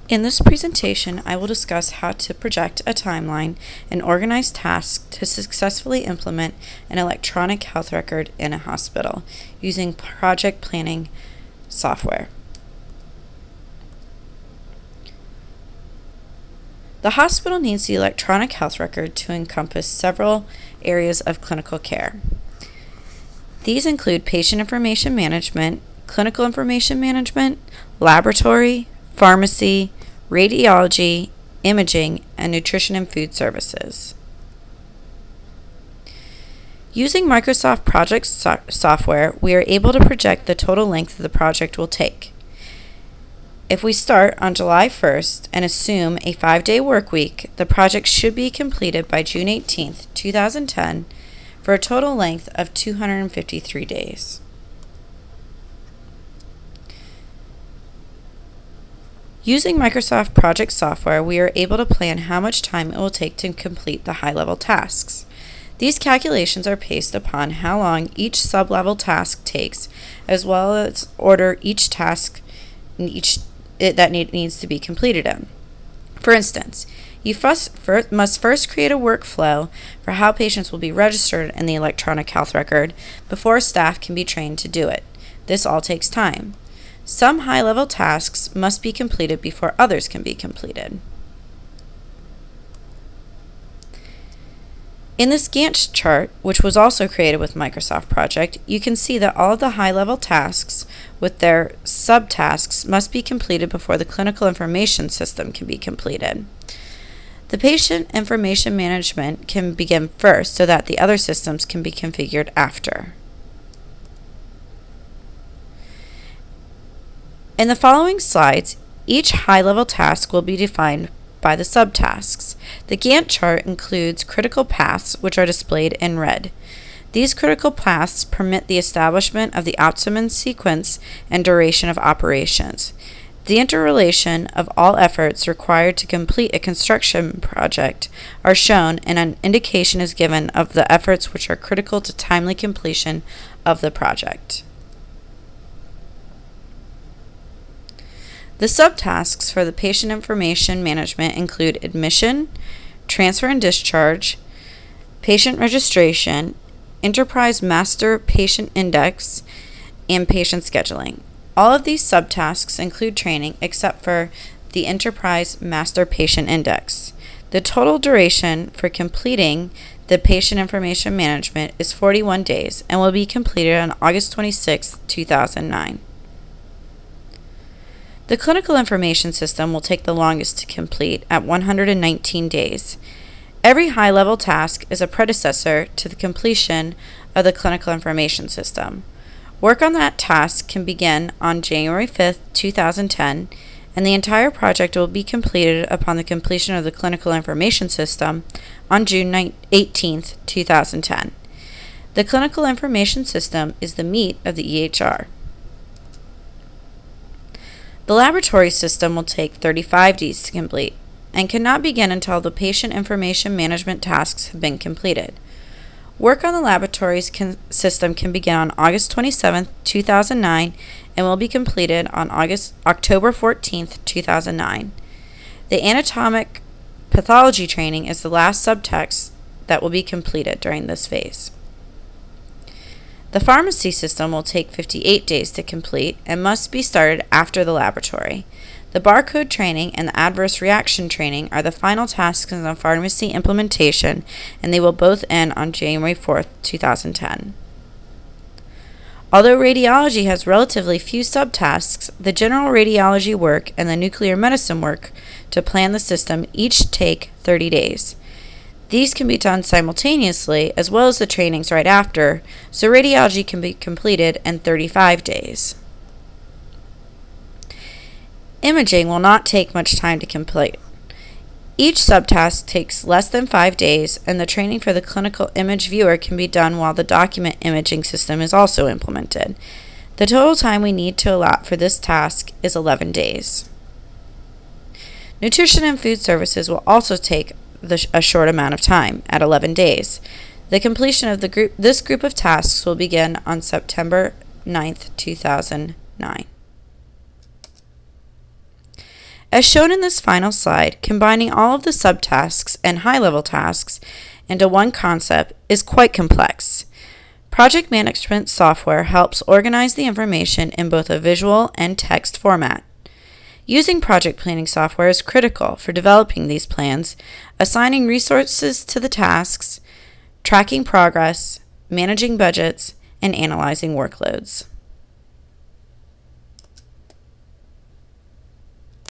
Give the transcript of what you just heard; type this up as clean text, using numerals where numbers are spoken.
In this presentation, I will discuss how to project a timeline and organize tasks to successfully implement an electronic health record in a hospital using project planning software. The hospital needs the electronic health record to encompass several areas of clinical care. These include patient information management, clinical information management, laboratory, pharmacy, radiology, imaging, and nutrition and food services. Using Microsoft Project software, we are able to project the total length the project will take. If we start on July 1st and assume a 5-day work week, the project should be completed by June 18th, 2010, for a total length of 253 days. Using Microsoft Project software, we are able to plan how much time it will take to complete the high-level tasks. These calculations are based upon how long each sub-level task takes, as well as order each task that needs to be completed in. For instance, you must first create a workflow for how patients will be registered in the electronic health record before staff can be trained to do it. This all takes time. Some high-level tasks must be completed before others can be completed. In this Gantt chart, which was also created with Microsoft Project, you can see that all of the high-level tasks with their subtasks must be completed before the clinical information system can be completed. The patient information management can begin first so that the other systems can be configured after. In the following slides, each high-level task will be defined by the subtasks. The Gantt chart includes critical paths, which are displayed in red. These critical paths permit the establishment of the optimum sequence and duration of operations. The interrelation of all efforts required to complete a construction project are shown, and an indication is given of the efforts which are critical to timely completion of the project. The subtasks for the patient information management include admission, transfer and discharge, patient registration, enterprise master patient index, and patient scheduling. All of these subtasks include training except for the enterprise master patient index. The total duration for completing the patient information management is 41 days and will be completed on August 26, 2009. The clinical information system will take the longest to complete at 119 days. Every high-level task is a predecessor to the completion of the clinical information system. Work on that task can begin on January 5th, 2010, and the entire project will be completed upon the completion of the clinical information system on June 18th, 2010. The clinical information system is the meat of the EHR. The laboratory system will take 35 days to complete and cannot begin until the patient information management tasks have been completed. Work on the laboratory system can begin on August 27, 2009 and will be completed on October 14, 2009. The anatomic pathology training is the last subtext that will be completed during this phase. The pharmacy system will take 58 days to complete and must be started after the laboratory. The barcode training and the adverse reaction training are the final tasks in the pharmacy implementation, and they will both end on January 4th, 2010. Although radiology has relatively few subtasks, the general radiology work and the nuclear medicine work to plan the system each take 30 days. These can be done simultaneously as well as the trainings right after, so radiology can be completed in 35 days. Imaging will not take much time to complete. Each subtask takes less than 5 days, and the training for the clinical image viewer can be done while the document imaging system is also implemented. The total time we need to allot for this task is 11 days. Nutrition and food services will also take a short amount of time, at 11 days. The completion of this group of tasks will begin on September 9th, 2009. As shown in this final slide, combining all of the subtasks and high-level tasks into one concept is quite complex. Project management software helps organize the information in both a visual and text format. Using project planning software is critical for developing these plans, assigning resources to the tasks, tracking progress, managing budgets, and analyzing workloads.